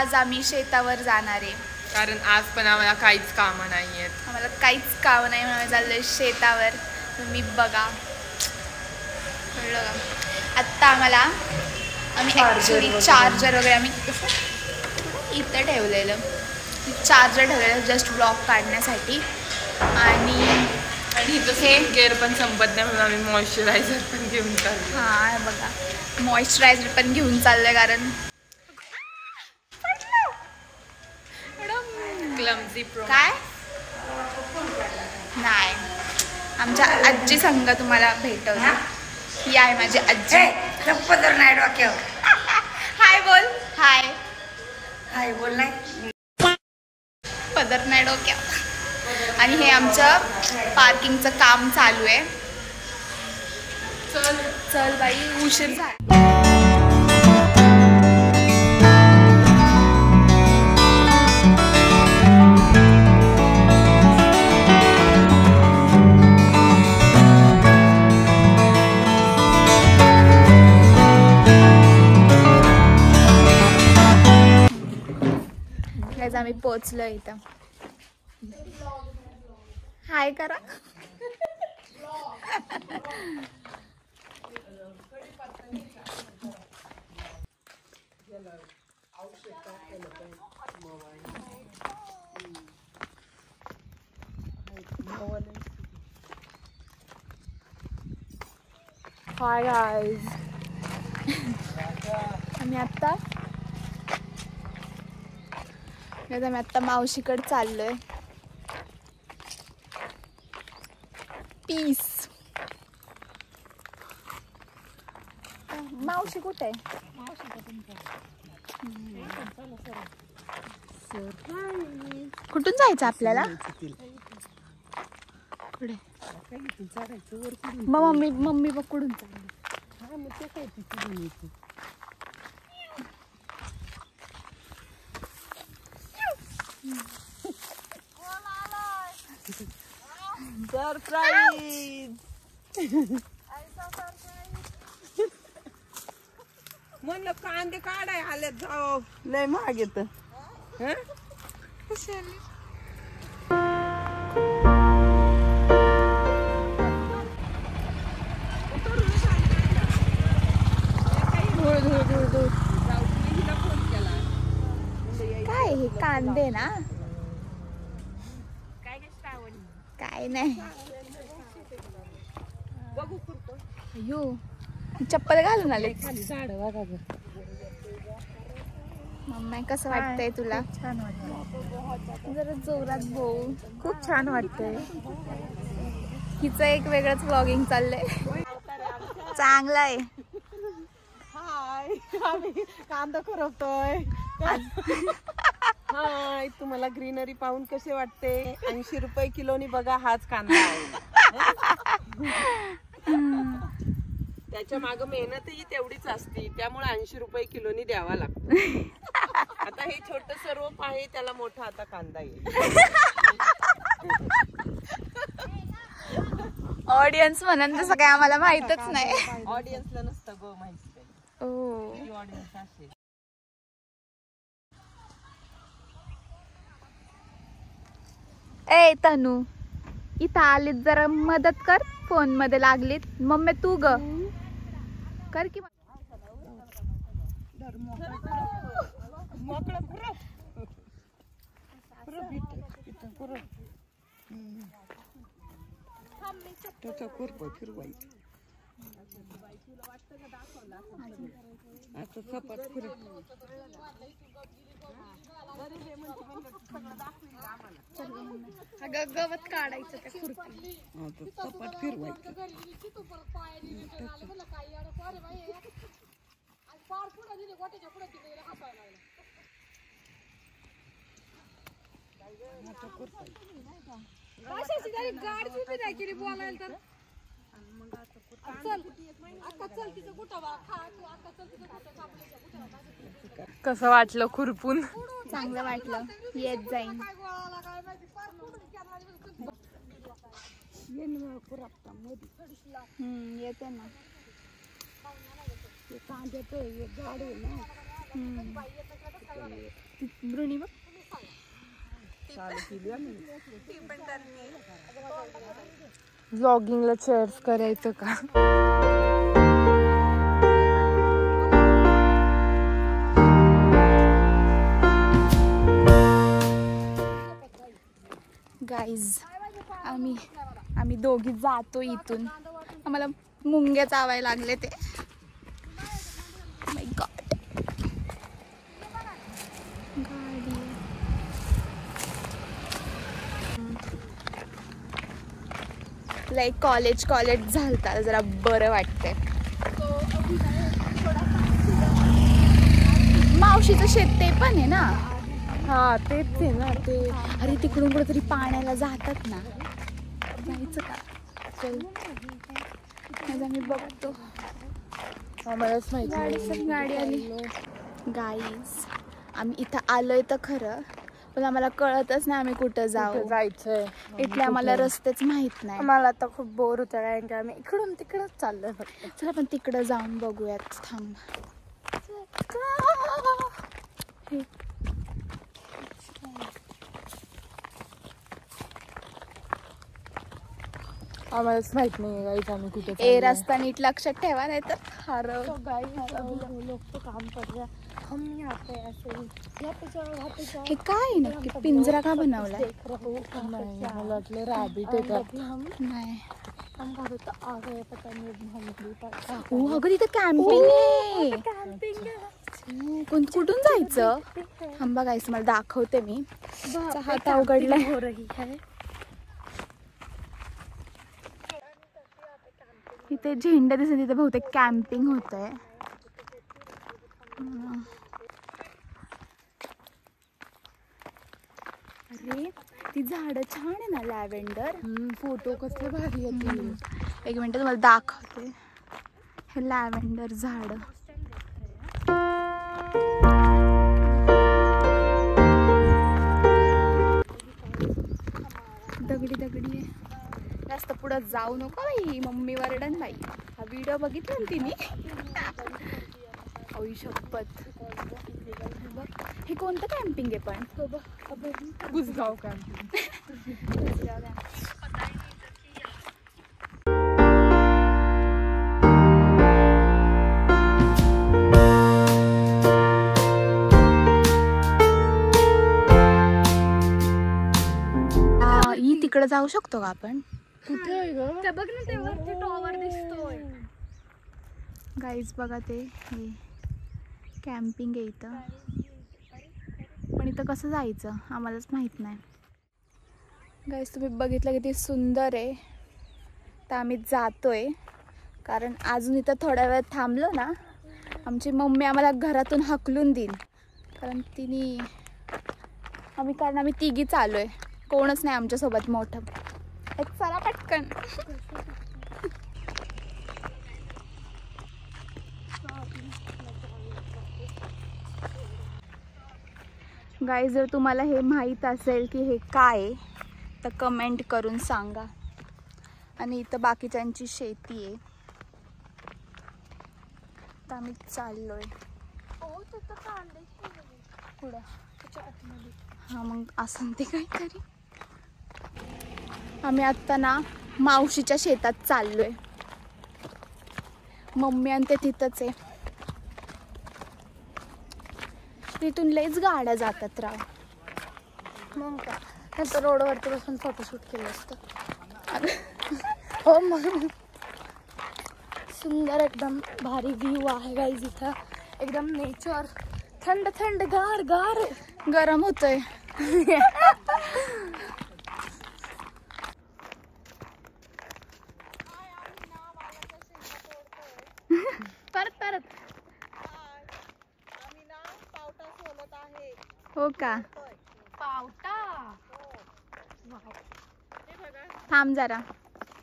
आज आम्ही शेतावर जाणार आहे, कारण आज पण आम्हाला काहीच कामं नाही आहेत. आम्हाला काहीच काम नाही म्हणून आम्ही चाललोय शेतावर. तुम्ही बघा, कळलं का? आत्ता आम्ही ॲक्च्युली चार्जर वगैरे आम्ही इथं ठेवलेलं, चार्जर ठेवलेलं जस्ट ब्लॉग काढण्यासाठी. आणि इथं हे केअर पण संपत नाही म्हणून आम्ही मॉइश्चरायझर पण घेऊन चाललो. हां बघा, मॉइश्चरायझर पण घेऊन चाललोय कारण क्लमझी प्रो काय नाही. आमच्या आजी संग तुम्हाला भेटवते. ही आहे माझी आजी. पदर नाही डोक्यावर. हाय बोल. हाय हाय बोल. नाही पदर नाही डोक्यावर. आणि हे आमचं पार्किंगचं काम चालू आहे. चल चल बाई, उशीर झाला. आम्ही पोचलो इथं. हाय करा. Hi guys. आम्ही आत्ता मावशीकडे चाललोय. पीस. मावशी कुठे आहे? कुठून जायचं आपल्याला? पुढे. मग मम्मी बघ कुठून चालली. सरप्राईज. म्हणलं कांदे काढाय आल्यात जाऊ. लय महाग येत. काय हे कांदे ना? काय नाही. अयो, चप्पल घालून आले. मम्मी कसं वाटतंय तुला? छान वाटतंय. जरा जोरात बोल. खूप छान वाटतंय. हिचं एक वेगळंच व्लॉगिंग चाललंय. चांगलं आहे. हाय, आम्ही कांदा करतोय. हाय, तुम्हाला ग्रीनरी पाहून कसे वाटते? 80 रुपये किलोनी बघा हाच कांदा आहे. त्याच्या माग मेहनतही तेवढीच असते, त्यामुळे 80 रुपये किलोनी द्यावा लागतो. आता हे छोटस रोप आहे, त्याला मोठा आता कांदा येईल. ऑडियन्स म्हणून तसं काय आम्हाला माहितच नाही. ऑडियन्सला नसतं गो माहिती. ऑडियन्स असेल. ए तनू, इथं आलीत जरा मदत कर. फोन मध्ये लागलीत. मम्मी तू ग कर की. गवत काढायचं त्या खुरपी. सपाट फिरवायचं. कसं वाटलं खुरपून? चांगलं वाटलं. येत जाईन. येते ना. कांद्याचं गाड आहे ना. ब्रुनी बघ चालू केली आम्ही. व्लॉगिंगला चेअर्स करायचं का? गाईज आम्ही दोघी जातो इथून. आम्हाला मुंग्या चावायला लागले ते. माय गॉड. गाडी लाईक कॉलेज झालं जरा बरं वाटतंय. मावशीचं शेत ते पण आहे ना. हा तेच आहे ना ते. अरे तिकडून कुठेतरी पाण्याला जातात ना. जायचं का? चल मी बघतो. आम्हालाच माहिती गाडी आली. गाईज आम्ही इथं आलोय तर खरं, पण आम्हाला कळतच नाही आम्ही कुठं जायचंय. इथले आम्हाला रस्तेच माहित नाही. मला आता खूप बोर होतं कारण की आम्ही इकडून तिकडच चाललोय फक्त. चला आपण तिकडं जाऊन बघूयात. थांब. आम्हालाच माहित नाही गाईज आम्ही कुठे. ए रस्ता नीट लक्षात ठेवा नाही तर हरव. लोग तो काम कर रहे हैं, हम यहाँ पे ऐसे ही यहाँ पे जाओ. हे काय नक्की पिंजरा का बनवलाय? नाही मला वाटलं रॅबिट आहे का. नाही. हम घर तो आ गए पता नहीं हम. हो अगं तिथं कॅम्पिंग आहे. कुठून जायचं? थांब बघायचं मला दाखवते मी. हात अवघडलाय. हो रही है. इथे झेंडा दिसत. तिथे बहुतेक कॅम्पिंग होत आहे. अरे ती झाडं छान आहे ना लॅव्हेंडर. फोटो कसले भारी येतील. एक मिनिट तुम्हाला दाखवते. हे लॅव्हेंडर झाड. दगडी आहे. जास्त पुढं जाऊ नको बाई. मम्मी वरडन बाई. हा व्हिडिओ बघितला ना तिने. ओई शपथ. हे कोणतं कॅम्पिंग आहे पण? कुसगाव कॅम्पिंग. तिकडे जाऊ शकतो का आपण? कुठे आहे ग? बघ ना ते वरती टॉवर दिसतोय. गाईज बघा ते हे कॅम्पिंग आहे इथं. पण इथं कसं जायचं आम्हालाच माहित नाही. गाईज तुम्ही बघितलं किती सुंदर आहे. तर आम्ही जातोय कारण अजून इथं थोड्या वेळ थांबलो ना आमची मम्मी आम्हाला घरातून हाकलून देईल. कारण आम्ही तिघीच आलोय. कोणच नाही आमच्यासोबत मोठं. एक चला पटकन. गाईज जर तुम्हाला हे माहीत असेल की हे काय तर कमेंट करून सांगा. आणि इथं बाकीच्यांची शेती आहे. तर आम्ही चाललोय पुढं. हा मग असं ते काहीतरी. आम्ही आत्ता ना मावशीच्या शेतात चाललोय. मम्मी आणि ते तिथंच आहे. तिथून लईच गाड्या जातात राव. मग का नंतर रोडवरती बसून फोटोशूट केलं असतं. हो मग. सुंदर एकदम भारी व्ह्यू आहे गाईज इथं. एकदम नेचर. थंड थंड गार गार. गरम होतोय. परत हो का? पावटा. थांब जरा.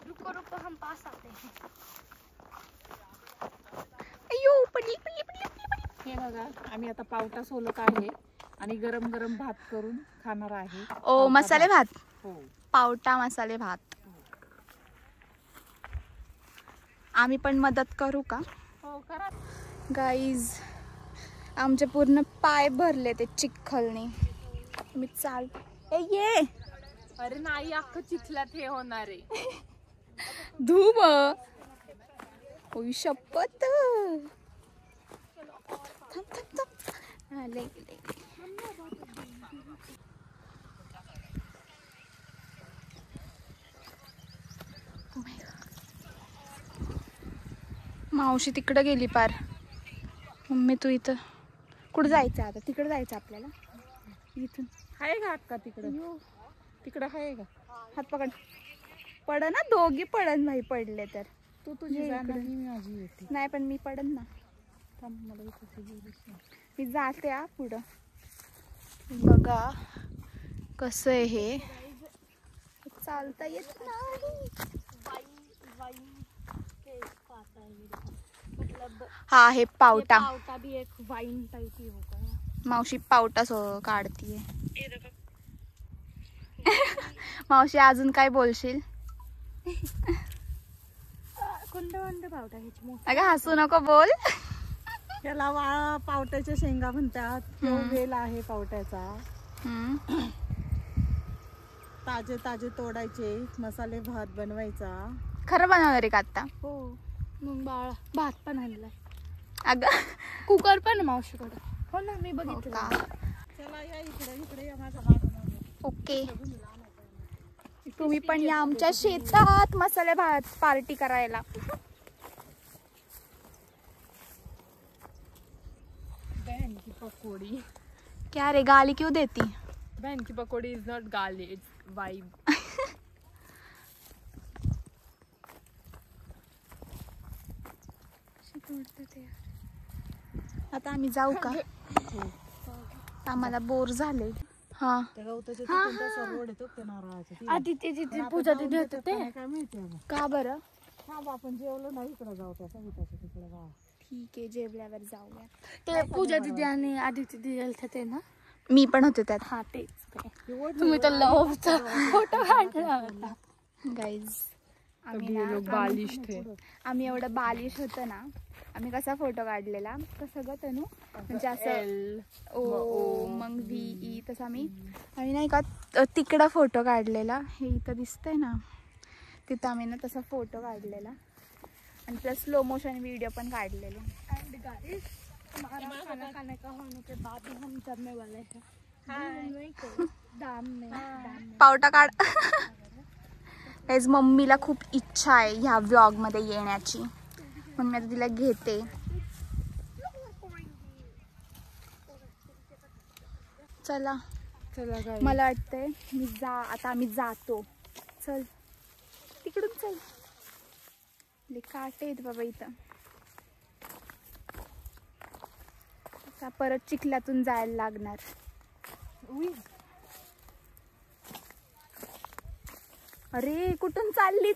रुको हम पास आते हैं. अय्यो पडली. हे बघा आम्ही आता पावटा सोलत आहे आणि गरम गरम भात करून खाणार आहे. ओ मसाले भात. हो पावटा मसाले भात. आम्ही पण मदत करू का? हो करा. गाईज आमचे पूर्ण पाय भरले ते चिखलने. मी चाल ये. अरे नाही, अख्खं चिखलात हे होणार आहे. धूम ओय शपथ. थांब थांब थांब. आले मावशी तिकडे गेली पार. मम्मी तू इथं कुठं जायचं आता? तिकडे जायचं आपल्याला. इथून आहे का अक्का तिकडे? तिकडं आहे का? हात पकड. पड ना, दोघी पडन भाई. पडले तर तू तुझी जाणार, मी माझी येते. नाही पण मी पडन ना. मी जाते हा पुढं. बघा कसं आहे हे. चालता येत नाही. हा हे पावटा. पावटा भी एक वाइन टाइप ही होगा. मावशी पावटा काढतीये. मावशी अजून काय बोलशील? कोणता पावटा ह्याची? अगं हसू नको, बोल. याला पावट्याच्या शेंगा म्हणतात. तो वेल आहे पावट्याचा. ताजे ताजे तोडायचे, मसाले भात बनवायचा. खरं बनवणार आहे का आता? हो. मग बाळा भात पण आणलाय. अगं कुकर पण मावशीकडे. हो ना, मी बघितलं. चला या इकडे, इकडे या माझा भात. ओके, तुम्ही पण या आमच्या शेतात मसाले भात पार्टी करायला. बहन की पकोड़ी. क्या रे, गाली क्यों देती? बहन की पकोड़ी इज नॉट गाली, इट्स वाइब. आता आम्ही जाऊ का? आम्हाला बोर झाले. हा आधी ते पूजा दिदी होते ते. काय माहिती का बरं? आपण जेवलो नाही, इकडे जाऊ त्या सविताच्या तिकडे. ठीक आहे, जेवल्यावर जाऊया. ते पूजा दिदी आणि आदिती दिदी गेलते ते ना. मी पण होते त्यात. हा तेच ते. तुम्ही तर लवचा फोटो काढला होता. गाईज बालिश थे. आम्ही एवढं बालिश होतं ना. आम्ही कसा फोटो काढलेला तसं ग तनू, म्हणजे असं ओ मग व्ही ई तसं आम्ही नाही का तिकडं फोटो काढलेला. हे इथं दिसतंय ना, तिथं आम्ही ना तसा फोटो काढलेला आणि प्लस स्लो मोशन व्हिडिओ पण काढलेले. एंड गाइस, हमारा खाना खाने का होने के बाद हम चलने वाले हैं दाम में. पावटा काढ. गाईज मम्मीला खूप इच्छा आहे ह्या व्लॉग मध्ये येण्याची, म्हणून मी आता तिला घेते. चला चला मला वाटतंय आता आम्ही जातो. चल तिकडून चल. काटे आहेत बाबा इथं. आता परत चिखल्यातून जायला लागणार. अरे कुठून चाललीत?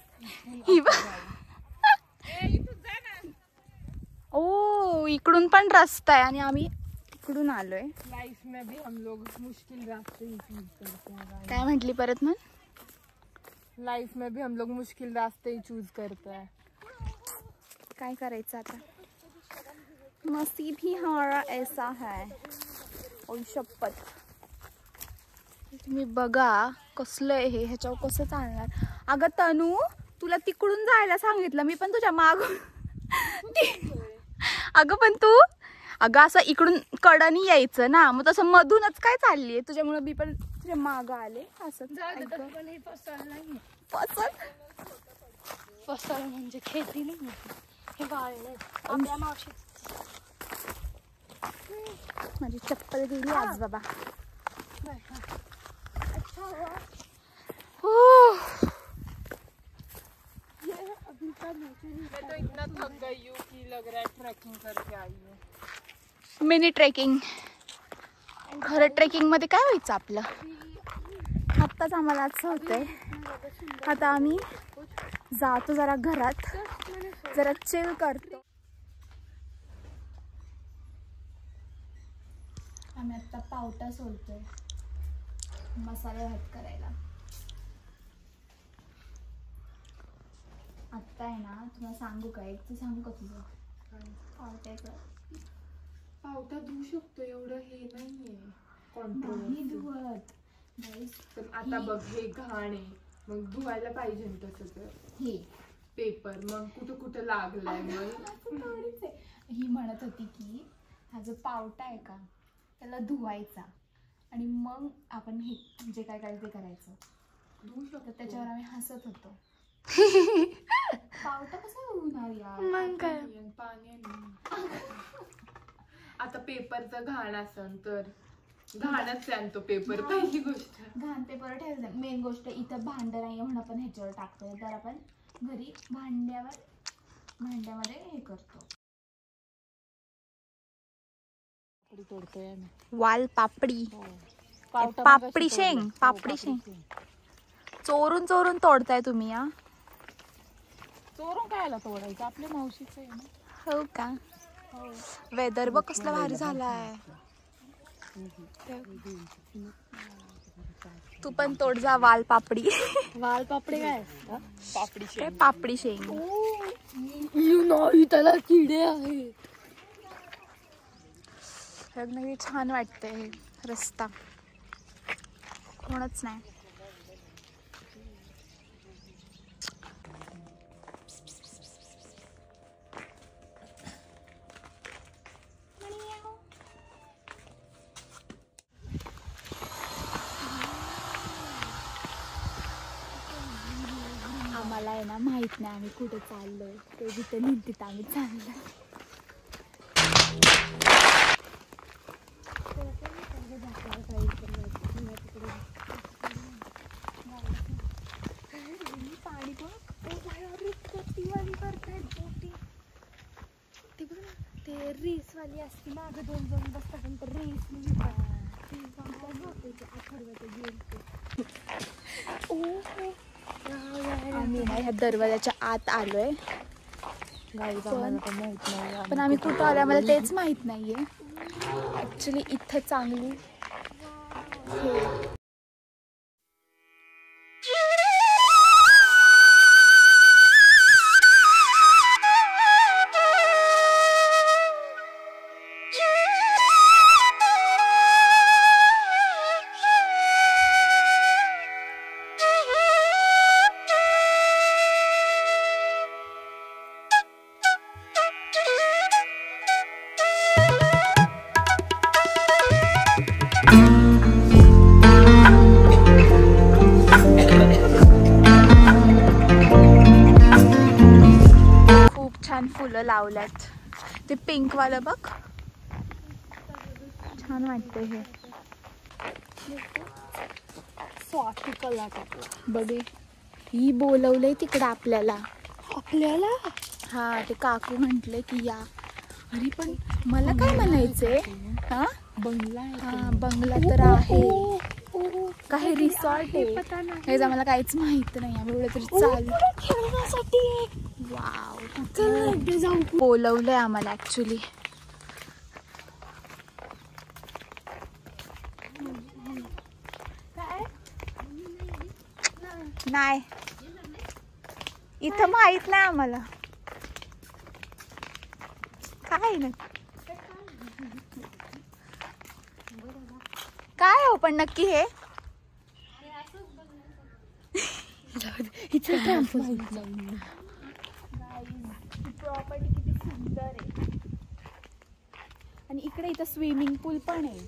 ओ इकडून पण रस्ता आहे आणि आम्ही तिकडून आलोय. लाइफ में भी हम लोग मुश्किल रास्ते ही चूज करते हैं. काय म्हटली परत म्हण? लाइफ में भी हम लोग मुश्किल रास्ते ही चूज करते हैं. काय करायचं आता? नसीब ही हमारा ऐसा है. ओय शपथ. तुम्ही बघा कसलं आहे हे. ह्याच्यावर कसं चालणार? अगं तनू, तुला तिकडून जायला सांगितलं मी, पण तुझ्या मागून. अगं पण तू असं इकडून कडानी यायचं ना, मग तसं मधूनच काय चाललीये? तुझ्यामुळे मी पण तुझ्या मागं आले. असं फसल म्हणजे खेती नाही, हे वाळले. आपल्या मावशी माझी चप्पल गेली आज बाबा. मैं तो इतना थक गई हूँ कि लग रहा है ट्रैकिंग करके आई हूँ. Mini trekking. खरं ट्रेकिंग मध्ये काय व्हायचं आपलं? आत्ताच आम्हाला असं होतंय. आता आम्ही जातो जरा घरात, जरा चिल करतो. आम्ही आता पावटा सोलतोय मसाले भात करायला. आत्ता आहे ना, तुम्हाला सांगू का? एक तू सांगू का तुझं पावट्याचं? पावटा धुवू शकतो, एवढं हे नाहीये नाही कॉन्ट्रोवर्सी. धुवत Guys, तर आता बघ हे घाण आहे, मग धुवायला पाहिजे ना तसं. तर हे पेपर मग कुठं कुठं लागलाय मग. असं थोडीच आहे. ही म्हणत होती की हा जो पावटा आहे का त्याला धुवायचा आणि मग आपण हे जे काय करायचं ते करायचं. धुवू तर शकतो त्याच्यावर आम्ही हसत होतो. पावटा कसा धुणार यार. मग काय पाणी आहे. आता पेपरचा घाण असन तर घाणच आणतो पेपर. पहिली गोष्ट घाण पेपर ठेवायचं. मेन गोष्ट इथं भांडं नाही म्हणून आपण ह्याच्यावर टाकतोय, तर आपण घरी भांड्यामध्ये हे करतो. तोडतोय आम्ही. वाल पापडी, पावटा पापडी मगाशी शेंग, तोडला. पापडी हो, शेंग. चोरून चोरून तोडताय तुम्ही हा? चोरून कायला तोडायचं, आपल्या मावशीचं आहे ना. हो का? वेदर बघ कसला भारी झालाय. तू पण तोड जा वाल पापडी. वाल पापडी काय पापडी काय पापडी शेंग. नाही त्याला किडे आहेत. लग्न छान वाटते. रस्ता कोणच नाही. आम्हाला आहे ना माहित नाही आम्ही कुठे चाललोय, ते जिथे निघतीत आम्ही चाललोय. पाणी ते रेसवाली असते मागं दोन बसतात नंतर रेस आम्ही ना ह्या दरवाजाच्या आत आलोय, पण आम्ही कुठं आलोय आम्हाला तेच माहित नाहीये. ऍक्च्युली इथं चांगली छान फुलं लावल्यात. ते पिंक वालं बघ, छान वाटते हे. स्वाती कला बघे ही बोलवलंय तिकडं आपल्याला. आपल्याला हा ते काकू म्हंटले की या. अरे पण मला काय म्हणायचंय, हा बंगला हा बंगला तर आहे का हे रिसॉर्ट आहे हे मला काहीच माहित नाही. आम्ही एवढं तरी चालू वाव बोलवलंय आम्हाला ऍक्च्युली. नाही इथं माहित नाही आम्हाला काय नाही काय हो पण नक्की हे प्रॉपर्टी किती सुंदर आहे. आणि इकडे इथं स्विमिंग पूल पण आहे.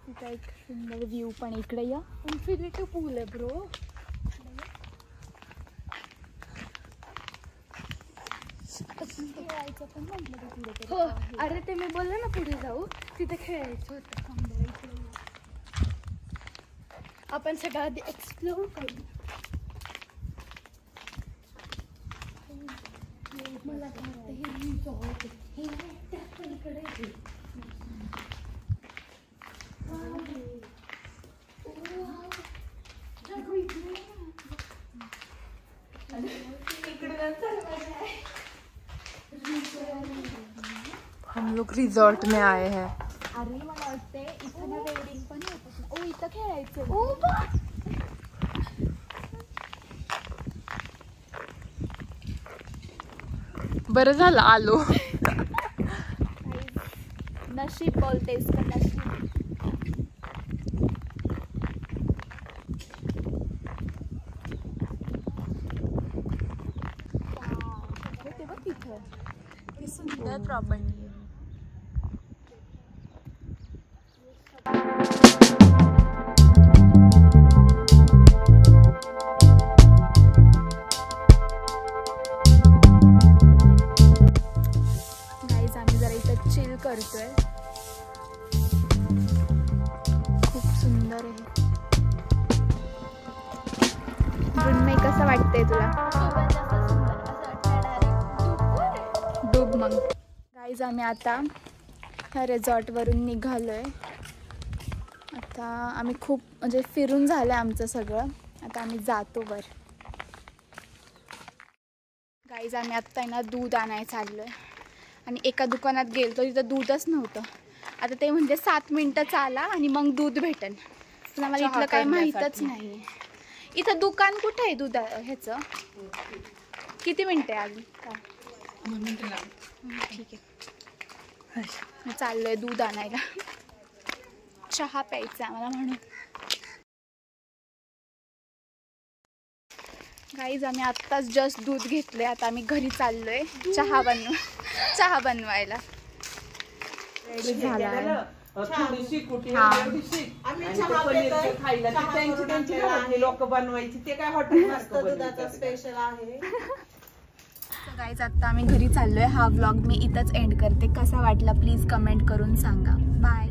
तिथं एक सुंदर व्ह्यू पण इकडे या. इन्फिनिटी पूल आहे ब्रो. खेळायचं पण म्हटलं पुढे हो अरे ते मी बोलले ना पुढे जाऊ तिथे खेळायचं होतं. आपण सगळं आधी एक्सप्लोर करू. मला वाटतं हे रिसॉर्ट हे त्या पलीकडे आहे. हम लोग रिजॉर्ट में आए हैं. अरे मला वाटते इथं ना वेडिंग पण होत. ओ इथं खेळायचं. बरं झालं आलो. नशीब बोलतेस का नशीब. ते बघ तिथं किती सुंदर प्रॉपर्टी. आम्ही जरा इथं चिल करतोय. खूप सुंदर आहे. मृण्मयी कसं वाटतंय तुला? डूब मग. गाईज आम्ही आता ह्या रिसॉर्टवरून निघालोय. आता आम्ही खूप म्हणजे फिरून झालं आमचं सगळं. आता आम्ही जातो वर. गाईज आम्ही आत्ता ना दूध आणायला चाललोय आणि एका दुकानात गेलो तिथं दूधच नव्हतं. आता ते म्हणजे 7 मिनिटं चाला आणि मग दूध भेटेल. पण आम्हाला इथलं काही माहीतच नाही. इथं दुकान कुठं आहे दूध ह्याचं? किती मिनिटं आहे अजून? ठीक आहे. मी चाललोय दूध आणायला. चहा प्यायचा आम्हाला म्हणून. गाईज आम्ही आत्ताच जस्ट दूध घेतलंय. आता आम्ही घरी चाललोय चहा बनवायला. रेडी झाला आहे. लोक बनवायची ते काय हॉटेल स्पेशल आहे. गाईज आता आम्ही घरी चाललोय. हा व्लॉग मी इथंच एंड करते. कसा वाटला प्लीज कमेंट करून सांगा. बाय.